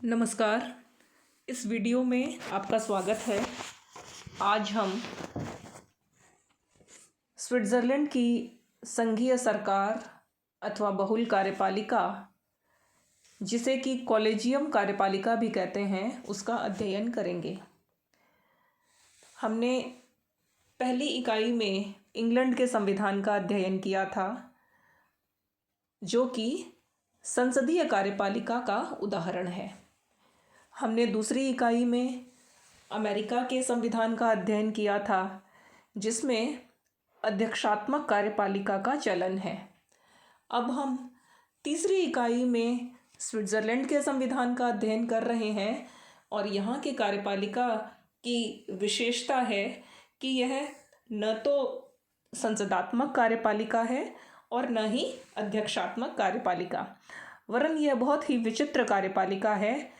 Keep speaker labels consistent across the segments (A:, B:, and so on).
A: नमस्कार। इस वीडियो में आपका स्वागत है। आज हम स्विट्ज़रलैंड की संघीय सरकार अथवा बहुल कार्यपालिका, जिसे कि कॉलेजियम कार्यपालिका भी कहते हैं, उसका अध्ययन करेंगे। हमने पहली इकाई में इंग्लैंड के संविधान का अध्ययन किया था, जो कि संसदीय कार्यपालिका का उदाहरण है। हमने दूसरी इकाई में अमेरिका के संविधान का अध्ययन किया था, जिसमें अध्यक्षात्मक कार्यपालिका का चलन है। अब हम तीसरी इकाई में स्विट्ज़रलैंड के संविधान का अध्ययन कर रहे हैं और यहाँ के कार्यपालिका की विशेषता है कि यह न तो संसदात्मक कार्यपालिका है और न ही अध्यक्षात्मक कार्यपालिका, वरन यह बहुत ही विचित्र कार्यपालिका है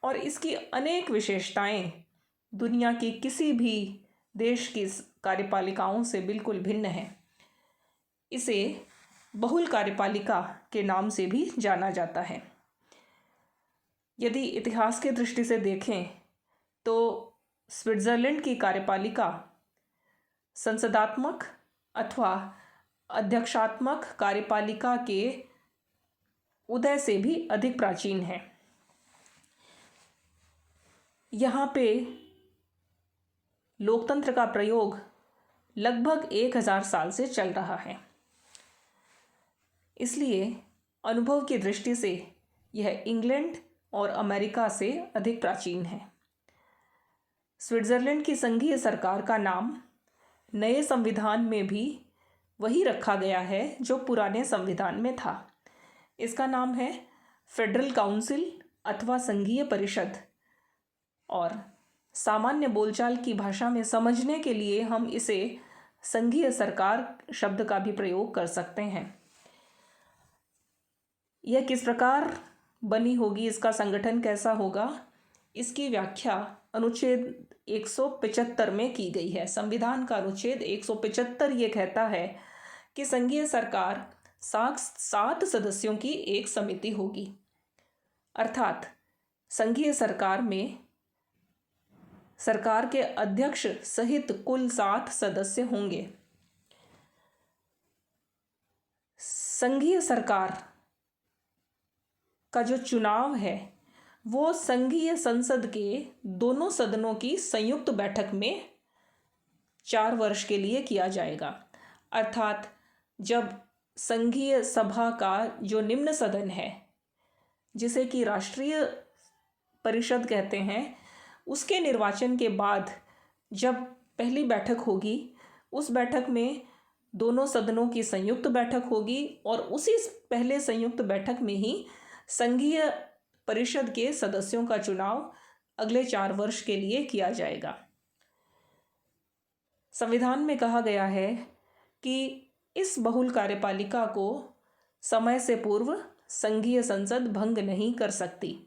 A: और इसकी अनेक विशेषताएं दुनिया की किसी भी देश की कार्यपालिकाओं से बिल्कुल भिन्न है। इसे बहुल कार्यपालिका के नाम से भी जाना जाता है। यदि इतिहास की दृष्टि से देखें तो स्विट्ज़रलैंड की कार्यपालिका संसदात्मक अथवा अध्यक्षात्मक कार्यपालिका के उदय से भी अधिक प्राचीन है। यहाँ पे लोकतंत्र का प्रयोग लगभग 1000 साल से चल रहा है, इसलिए अनुभव की दृष्टि से यह इंग्लैंड और अमेरिका से अधिक प्राचीन है। स्विट्ज़रलैंड की संघीय सरकार का नाम नए संविधान में भी वही रखा गया है जो पुराने संविधान में था। इसका नाम है फेडरल काउंसिल अथवा संघीय परिषद, और सामान्य बोलचाल की भाषा में समझने के लिए हम इसे संघीय सरकार शब्द का भी प्रयोग कर सकते हैं। यह किस प्रकार बनी होगी, इसका संगठन कैसा होगा, इसकी व्याख्या अनुच्छेद 175 में की गई है। संविधान का अनुच्छेद 175 ये कहता है कि संघीय सरकार 7 सदस्यों की एक समिति होगी, अर्थात संघीय सरकार में सरकार के अध्यक्ष सहित कुल 7 सदस्य होंगे। संघीय सरकार का जो चुनाव है वो संघीय संसद के दोनों सदनों की संयुक्त बैठक में 4 वर्ष के लिए किया जाएगा। अर्थात जब संघीय सभा का जो निम्न सदन है, जिसे कि राष्ट्रीय परिषद कहते हैं, उसके निर्वाचन के बाद जब पहली बैठक होगी, उस बैठक में दोनों सदनों की संयुक्त बैठक होगी और उसी पहले संयुक्त बैठक में ही संघीय परिषद के सदस्यों का चुनाव अगले 4 वर्ष के लिए किया जाएगा। संविधान में कहा गया है कि इस बहुल कार्यपालिका को समय से पूर्व संघीय संसद भंग नहीं कर सकती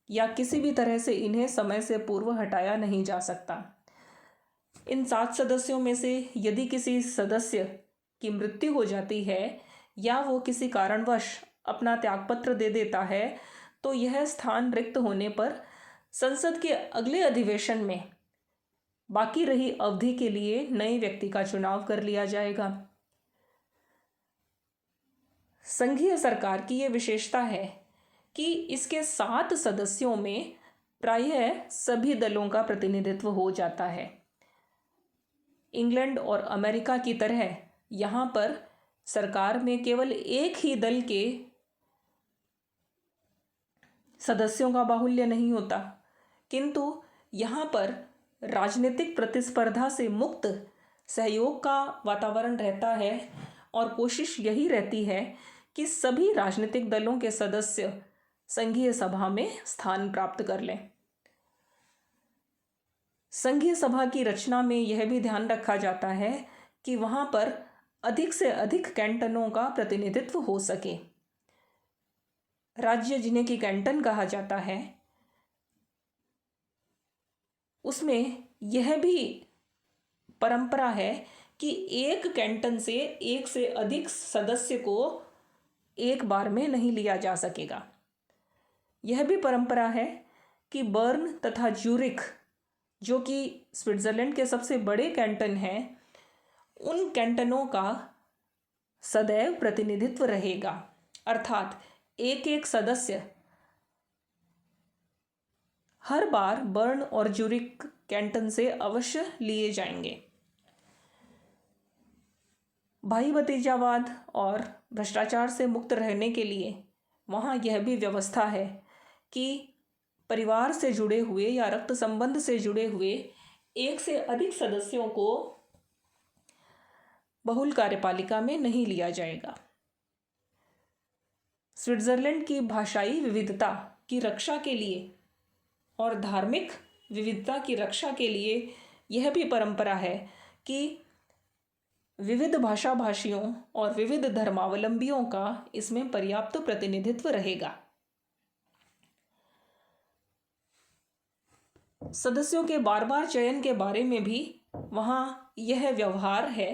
A: या किसी भी तरह से इन्हें समय से पूर्व हटाया नहीं जा सकता। इन 7 सदस्यों में से यदि किसी सदस्य की मृत्यु हो जाती है या वो किसी कारणवश अपना त्यागपत्र दे देता है, तो यह स्थान रिक्त होने पर संसद के अगले अधिवेशन में बाकी रही अवधि के लिए नए व्यक्ति का चुनाव कर लिया जाएगा। संघीय सरकार की यह विशेषता है कि इसके 7 सदस्यों में प्रायः सभी दलों का प्रतिनिधित्व हो जाता है। इंग्लैंड और अमेरिका की तरह यहाँ पर सरकार में केवल एक ही दल के सदस्यों का बाहुल्य नहीं होता, किंतु यहाँ पर राजनीतिक प्रतिस्पर्धा से मुक्त सहयोग का वातावरण रहता है और कोशिश यही रहती है कि सभी राजनीतिक दलों के सदस्य संघीय सभा में स्थान प्राप्त कर लें। संघीय सभा की रचना में यह भी ध्यान रखा जाता है कि वहाँ पर अधिक से अधिक कैंटनों का प्रतिनिधित्व हो सके। राज्य जिन्हें कि कैंटन कहा जाता है, उसमें यह भी परंपरा है कि एक कैंटन से एक से अधिक सदस्य को एक बार में नहीं लिया जा सकेगा। यह भी परंपरा है कि बर्न तथा ज्यूरिख, जो कि स्विट्ज़रलैंड के सबसे बड़े कैंटन हैं, उन कैंटनों का सदैव प्रतिनिधित्व रहेगा, अर्थात एक एक सदस्य हर बार बर्न और ज्यूरिख कैंटन से अवश्य लिए जाएंगे। भाई भतीजावाद और भ्रष्टाचार से मुक्त रहने के लिए वहाँ यह भी व्यवस्था है कि परिवार से जुड़े हुए या रक्त संबंध से जुड़े हुए एक से अधिक सदस्यों को बहुल कार्यपालिका में नहीं लिया जाएगा। स्विट्ज़रलैंड की भाषाई विविधता की रक्षा के लिए और धार्मिक विविधता की रक्षा के लिए यह भी परंपरा है कि विविध भाषा भाषियों और विविध धर्मावलंबियों का इसमें पर्याप्त प्रतिनिधित्व रहेगा। सदस्यों के बार बार चयन के बारे में भी वहाँ यह व्यवहार है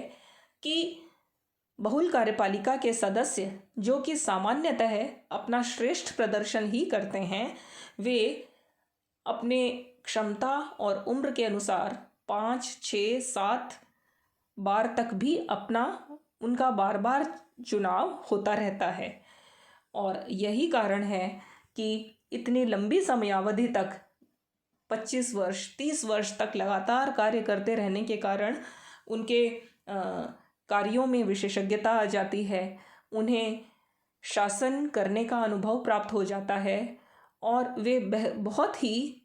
A: कि बहुल कार्यपालिका के सदस्य, जो कि सामान्यतः अपना श्रेष्ठ प्रदर्शन ही करते हैं, वे अपने क्षमता और उम्र के अनुसार 5, 6, 7 बार तक भी उनका बार बार चुनाव होता रहता है। और यही कारण है कि इतनी लंबी समयावधि तक 25 वर्ष 30 वर्ष तक लगातार कार्य करते रहने के कारण उनके कार्यों में विशेषज्ञता आ जाती है, उन्हें शासन करने का अनुभव प्राप्त हो जाता है और वे बहुत ही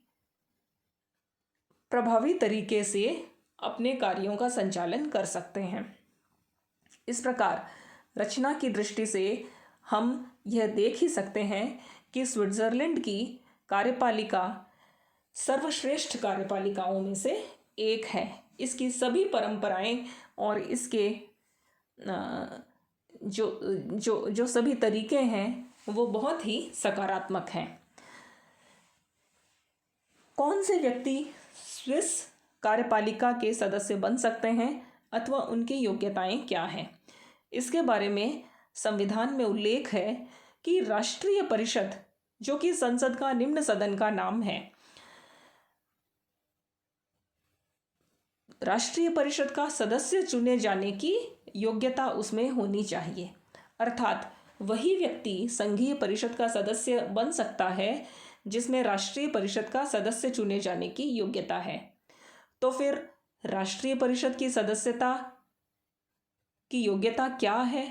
A: प्रभावी तरीके से अपने कार्यों का संचालन कर सकते हैं। इस प्रकार रचना की दृष्टि से हम यह देख ही सकते हैं कि स्विट्ज़रलैंड की कार्यपालिका सर्वश्रेष्ठ कार्यपालिकाओं में से एक है। इसकी सभी परंपराएं और इसके जो सभी तरीके हैं वो बहुत ही सकारात्मक हैं। कौन से व्यक्ति स्विस कार्यपालिका के सदस्य बन सकते हैं अथवा उनकी योग्यताएं क्या हैं, इसके बारे में संविधान में उल्लेख है कि राष्ट्रीय परिषद, जो कि संसद का निम्न सदन का नाम है, राष्ट्रीय परिषद का सदस्य चुने जाने की योग्यता उसमें होनी चाहिए। अर्थात वही व्यक्ति संघीय परिषद का सदस्य बन सकता है जिसमें राष्ट्रीय परिषद का सदस्य चुने जाने की योग्यता है। तो फिर राष्ट्रीय परिषद की सदस्यता की योग्यता क्या है,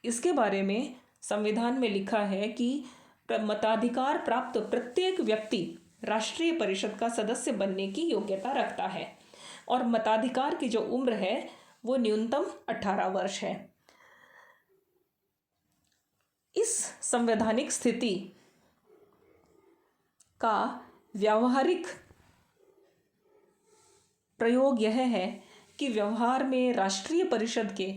A: इसके बारे में संविधान में लिखा है कि मताधिकार प्राप्त प्रत्येक व्यक्ति राष्ट्रीय परिषद का सदस्य बनने की योग्यता रखता है और मताधिकार की जो उम्र है वो न्यूनतम 18 वर्ष है। इस संवैधानिक स्थिति का व्यावहारिक प्रयोग यह है कि व्यवहार में राष्ट्रीय परिषद के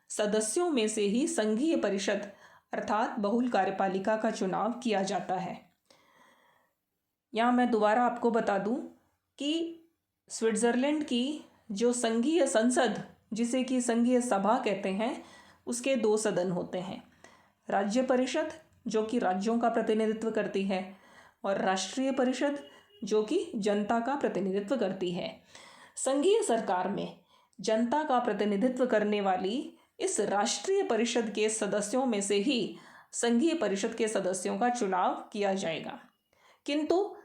A: सदस्यों में से ही संघीय परिषद अर्थात बहुल कार्यपालिका का चुनाव किया जाता है। यहाँ मैं दोबारा आपको बता दूं कि स्विट्ज़रलैंड की जो संघीय संसद, जिसे कि संघीय सभा कहते हैं, उसके 2 सदन होते हैं। राज्य परिषद, जो कि राज्यों का प्रतिनिधित्व करती है, और राष्ट्रीय परिषद, जो कि जनता का प्रतिनिधित्व करती है। संघीय सरकार में जनता का प्रतिनिधित्व करने वाली इस राष्ट्रीय परिषद के सदस्यों में से ही संघीय परिषद के सदस्यों का चुनाव किया जाएगा, किंतु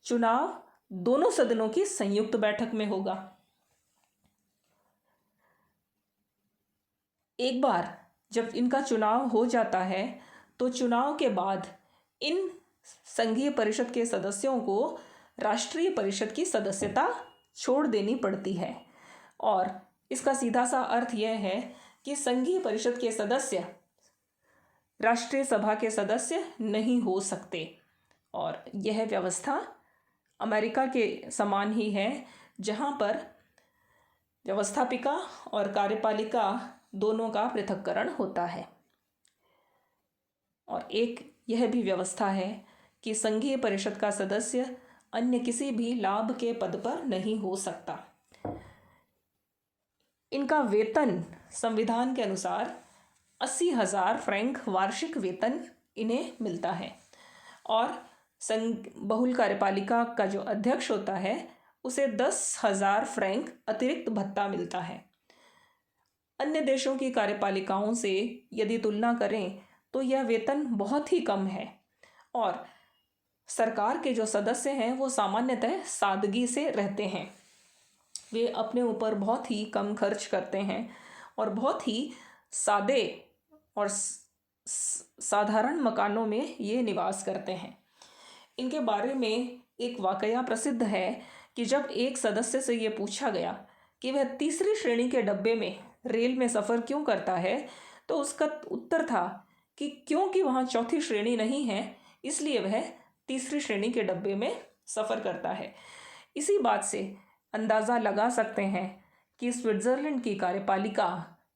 A: चुनाव दोनों सदनों की संयुक्त बैठक में होगा। एक बार जब इनका चुनाव हो जाता है तो चुनाव के बाद इन संघीय परिषद के सदस्यों को राष्ट्रीय परिषद की सदस्यता छोड़ देनी पड़ती है। और इसका सीधा सा अर्थ यह है कि संघीय परिषद के सदस्य राष्ट्रीय सभा के सदस्य नहीं हो सकते। और यह व्यवस्था अमेरिका के समान ही है, जहाँ पर व्यवस्थापिका और कार्यपालिका दोनों का पृथक्करण होता है। और एक यह भी व्यवस्था है कि संघीय परिषद का सदस्य अन्य किसी भी लाभ के पद पर नहीं हो सकता। इनका वेतन संविधान के अनुसार 80,000 फ्रैंक वार्षिक वेतन इन्हें मिलता है। और बहुल कार्यपालिका का जो अध्यक्ष होता है उसे 10,000 फ्रैंक अतिरिक्त भत्ता मिलता है। अन्य देशों की कार्यपालिकाओं से यदि तुलना करें तो यह वेतन बहुत ही कम है और सरकार के जो सदस्य हैं वो सामान्यतः सादगी से रहते हैं। वे अपने ऊपर बहुत ही कम खर्च करते हैं और बहुत ही सादे और साधारण मकानों में ये निवास करते हैं। इनके बारे में एक वाकया प्रसिद्ध है कि जब एक सदस्य से ये पूछा गया कि वह तीसरी श्रेणी के डब्बे में रेल में सफ़र क्यों करता है, तो उसका उत्तर था कि क्योंकि वहाँ चौथी श्रेणी नहीं है इसलिए वह तीसरी श्रेणी के डब्बे में सफ़र करता है। इसी बात से अंदाज़ा लगा सकते हैं कि स्विट्ज़रलैंड की कार्यपालिका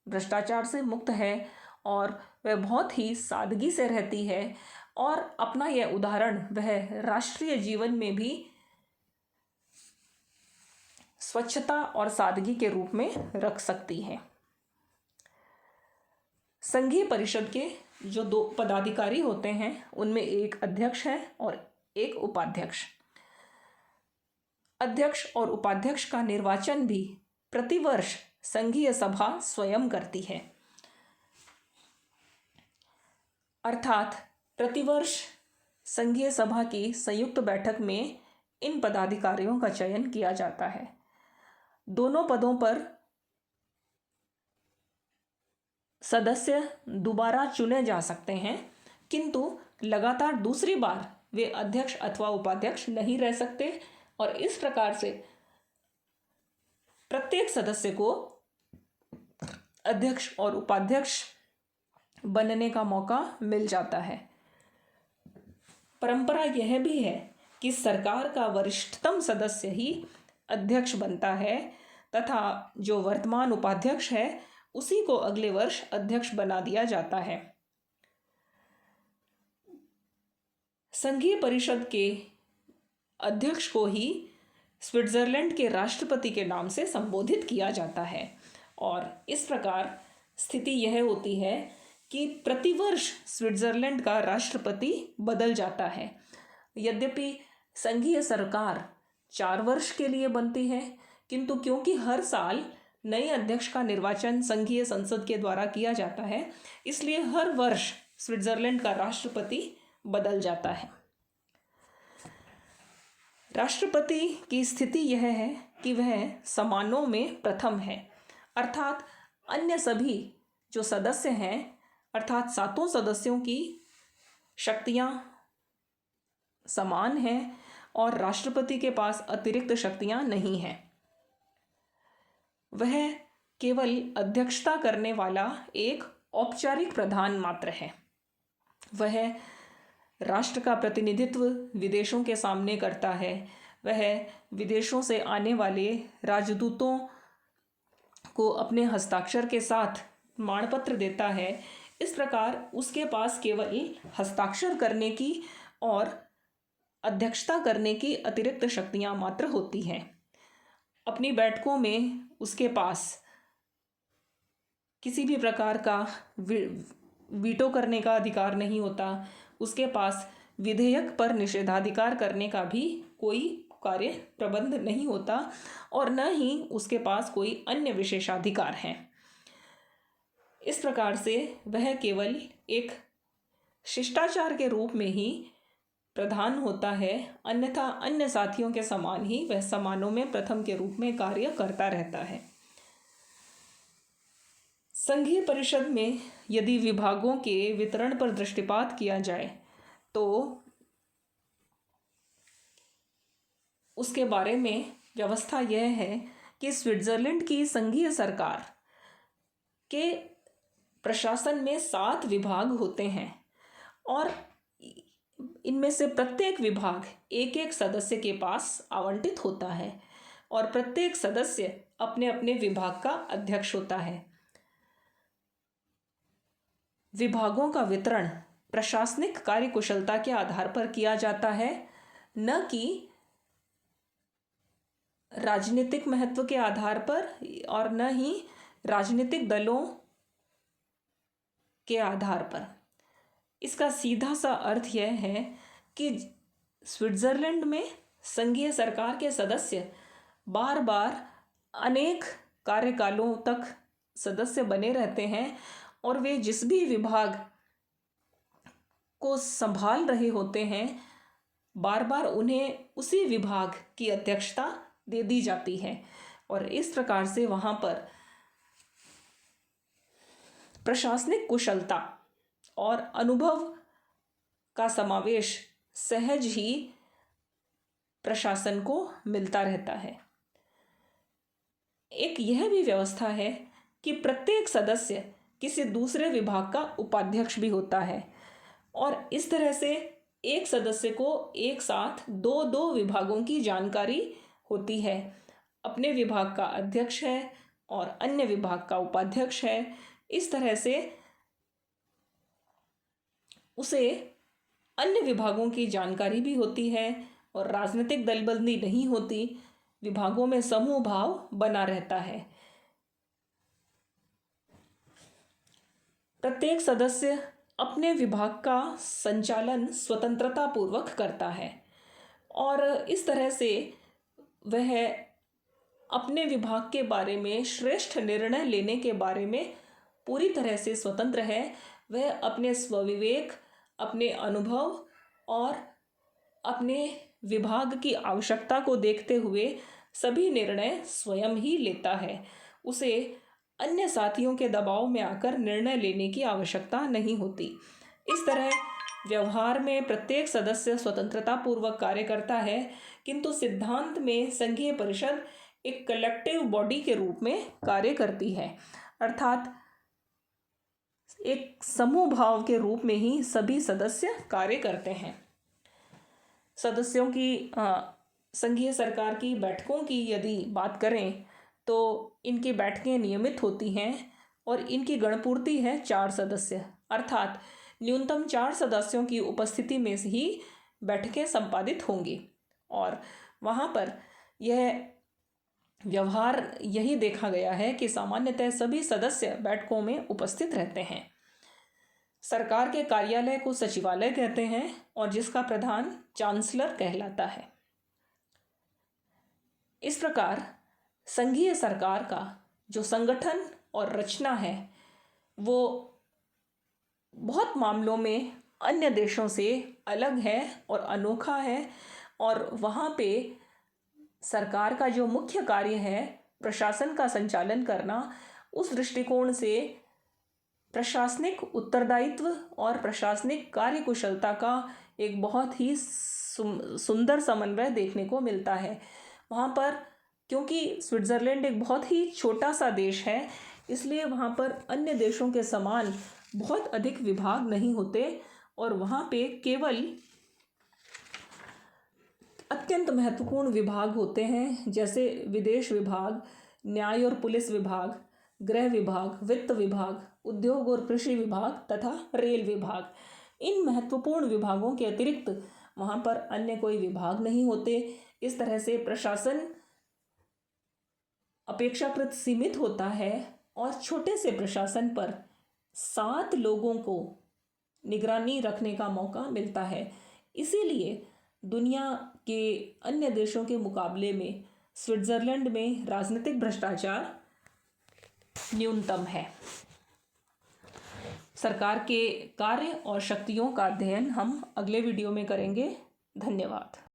A: भ्रष्टाचार से मुक्त है और वह बहुत ही सादगी से रहती है और अपना यह उदाहरण वह राष्ट्रीय जीवन में भी स्वच्छता और सादगी के रूप में रख सकती है। संघीय परिषद के जो 2 पदाधिकारी होते हैं उनमें एक अध्यक्ष है और एक उपाध्यक्ष। अध्यक्ष और उपाध्यक्ष का निर्वाचन भी प्रतिवर्ष संघीय सभा स्वयं करती है, अर्थात प्रतिवर्ष संघीय सभा की संयुक्त बैठक में इन पदाधिकारियों का चयन किया जाता है। दोनों पदों पर सदस्य दोबारा चुने जा सकते हैं, किंतु लगातार दूसरी बार वे अध्यक्ष अथवा उपाध्यक्ष नहीं रह सकते और इस प्रकार से प्रत्येक सदस्य को अध्यक्ष और उपाध्यक्ष बनने का मौका मिल जाता है। परंपरा यह भी है कि सरकार का वरिष्ठतम सदस्य ही अध्यक्ष बनता है तथा जो वर्तमान उपाध्यक्ष है उसी को अगले वर्ष अध्यक्ष बना दिया जाता है। संघीय परिषद के अध्यक्ष को ही स्विट्जरलैंड के राष्ट्रपति के नाम से संबोधित किया जाता है और इस प्रकार स्थिति यह होती है कि प्रतिवर्ष स्विट्जरलैंड का राष्ट्रपति बदल जाता है। यद्यपि संघीय सरकार 4 वर्ष के लिए बनती है, किंतु क्योंकि हर साल नए अध्यक्ष का निर्वाचन संघीय संसद के द्वारा किया जाता है, इसलिए हर वर्ष स्विट्जरलैंड का राष्ट्रपति बदल जाता है। राष्ट्रपति की स्थिति यह है कि वह समानों में प्रथम है, अर्थात अन्य सभी जो सदस्य हैं अर्थात 7 सदस्यों की शक्तियां समान हैं और राष्ट्रपति के पास अतिरिक्त शक्तियां नहीं हैं। वह केवल अध्यक्षता करने वाला एक औपचारिक प्रधान मात्र है। वह राष्ट्र का प्रतिनिधित्व विदेशों के सामने करता है। वह विदेशों से आने वाले राजदूतों को अपने हस्ताक्षर के साथ माणपत्र देता है। इस प्रकार उसके पास केवल हस्ताक्षर करने की और अध्यक्षता करने की अतिरिक्त शक्तियां मात्र होती हैं। अपनी बैठकों में उसके पास किसी भी प्रकार का वीटो करने का अधिकार नहीं होता। उसके पास विधेयक पर निषेधाधिकार करने का भी कोई कार्य प्रबंध नहीं होता और न ही उसके पास कोई अन्य विशेषाधिकार हैं। इस प्रकार से वह केवल एक शिष्टाचार के रूप में ही प्रधान होता है, अन्यथा अन्य साथियों के समान ही वह समानों में प्रथम के रूप में कार्य करता रहता है। संघीय परिषद में यदि विभागों के वितरण पर दृष्टिपात किया जाए तो उसके बारे में व्यवस्था यह है कि स्विट्जरलैंड की संघीय सरकार के प्रशासन में 7 विभाग होते हैं और इनमें से प्रत्येक विभाग एक एक सदस्य के पास आवंटित होता है और प्रत्येक सदस्य अपने अपने विभाग का अध्यक्ष होता है। विभागों का वितरण प्रशासनिक कार्यकुशलता के आधार पर किया जाता है, न कि राजनीतिक महत्व के आधार पर और न ही राजनीतिक दलों के आधार पर। इसका सीधा सा अर्थ यह है कि स्विट्ज़रलैंड में संघीय सरकार के सदस्य बार बार अनेक कार्यकालों तक सदस्य बने रहते हैं और वे जिस भी विभाग को संभाल रहे होते हैं बार बार उन्हें उसी विभाग की अध्यक्षता दे दी जाती है और इस प्रकार से वहाँ पर प्रशासनिक कुशलता और अनुभव का समावेश सहज ही प्रशासन को मिलता रहता है। एक यह भी व्यवस्था है कि प्रत्येक सदस्य किसी दूसरे विभाग का उपाध्यक्ष भी होता है और इस तरह से एक सदस्य को एक साथ दो दो विभागों की जानकारी होती है। अपने विभाग का अध्यक्ष है और अन्य विभाग का उपाध्यक्ष है। इस तरह से उसे अन्य विभागों की जानकारी भी होती है और राजनीतिक दलबंदी नहीं होती, विभागों में समूह भाव बना रहता है। प्रत्येक सदस्य अपने विभाग का संचालन स्वतंत्रता पूर्वक करता है और इस तरह से वह अपने विभाग के बारे में श्रेष्ठ निर्णय लेने के बारे में पूरी तरह से स्वतंत्र है। वह अपने स्वविवेक, अपने अनुभव और अपने विभाग की आवश्यकता को देखते हुए सभी निर्णय स्वयं ही लेता है। उसे अन्य साथियों के दबाव में आकर निर्णय लेने की आवश्यकता नहीं होती। इस तरह व्यवहार में प्रत्येक सदस्य स्वतंत्रता पूर्वक कार्य करता है, किंतु सिद्धांत में संघीय परिषद एक कलेक्टिव बॉडी के रूप में कार्य करती है, अर्थात एक समूह भाव के रूप में ही सभी सदस्य कार्य करते हैं। सदस्यों की संघीय सरकार की बैठकों की यदि बात करें तो इनकी बैठकें नियमित होती हैं और इनकी गणपूर्ति है 4 सदस्य, अर्थात न्यूनतम 4 सदस्यों की उपस्थिति में से ही बैठकें संपादित होंगी और वहाँ पर यह व्यवहार यही देखा गया है कि सामान्यतः सभी सदस्य बैठकों में उपस्थित रहते हैं। सरकार के कार्यालय को सचिवालय कहते हैं और जिसका प्रधान चांसलर कहलाता है। इस प्रकार संघीय सरकार का जो संगठन और रचना है वो बहुत मामलों में अन्य देशों से अलग है और अनोखा है और वहाँ पे सरकार का जो मुख्य कार्य है प्रशासन का संचालन करना, उस दृष्टिकोण से प्रशासनिक उत्तरदायित्व और प्रशासनिक कार्यकुशलता का एक बहुत ही सुंदर समन्वय देखने को मिलता है। वहाँ पर क्योंकि स्विट्ज़रलैंड एक बहुत ही छोटा सा देश है, इसलिए वहाँ पर अन्य देशों के समान बहुत अधिक विभाग नहीं होते और वहाँ पे केवल अत्यंत महत्वपूर्ण विभाग होते हैं, जैसे विदेश विभाग, न्याय और पुलिस विभाग, गृह विभाग, वित्त विभाग, उद्योग और कृषि विभाग तथा रेल विभाग। इन महत्वपूर्ण विभागों के अतिरिक्त वहाँ पर अन्य कोई विभाग नहीं होते। इस तरह से प्रशासन अपेक्षाकृत सीमित होता है और छोटे से प्रशासन पर 7 लोगों को निगरानी रखने का मौका मिलता है। इसीलिए दुनिया के अन्य देशों के मुकाबले में स्विट्ज़रलैंड में राजनीतिक भ्रष्टाचार न्यूनतम है। सरकार के कार्य और शक्तियों का अध्ययन हम अगले वीडियो में करेंगे। धन्यवाद।